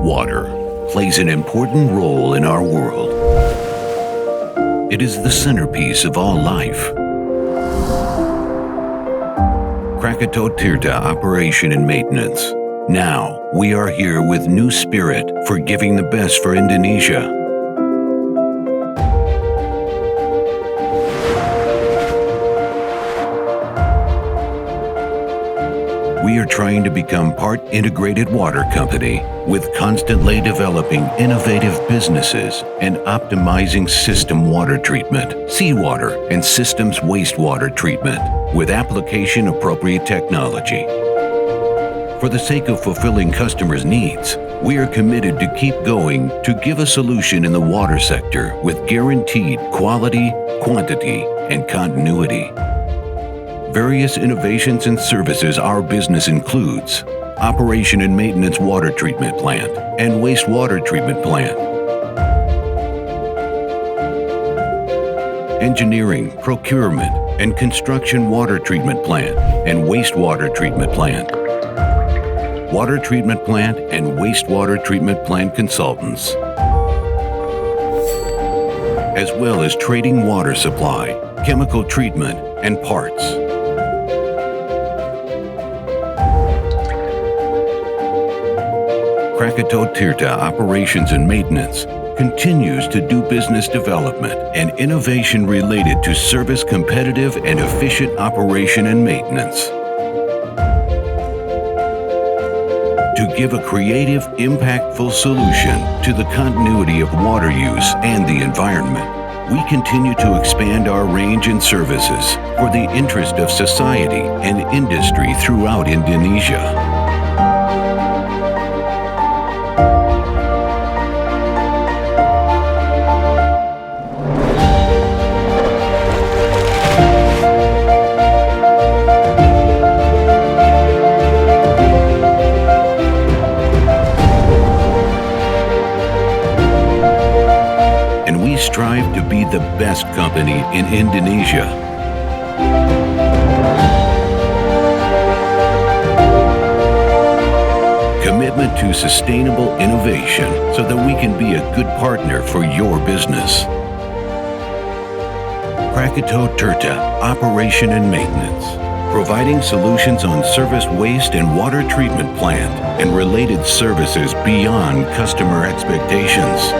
Water plays an important role in our world. It is the centerpiece of all life. Krakatau Tirta Operation and Maintenance. Now, we are here with new spirit for giving the best for Indonesia. We are trying to become part integrated water company with constantly developing innovative businesses and optimizing system water treatment, seawater, and systems wastewater treatment with application appropriate technology. For the sake of fulfilling customers' needs, we are committed to keep going to give a solution in the water sector with guaranteed quality, quantity, and continuity. Various innovations and services our business includes: operation and maintenance water treatment plant and wastewater treatment plant, engineering, procurement, and construction water treatment plant and wastewater treatment plant, water treatment plant and wastewater treatment plant consultants, as well as trading water supply, chemical treatment, and parts. Krakatau Tirta Operations and Maintenance continues to do business development and innovation related to service competitive and efficient operation and maintenance. To give a creative, impactful solution to the continuity of water use and the environment, we continue to expand our range and services for the interest of society and industry throughout Indonesia. Strive to be the best company in Indonesia. Commitment to sustainable innovation so that we can be a good partner for your business. Krakatau Tirta Operation and Maintenance, providing solutions on service waste and water treatment plant and related services beyond customer expectations.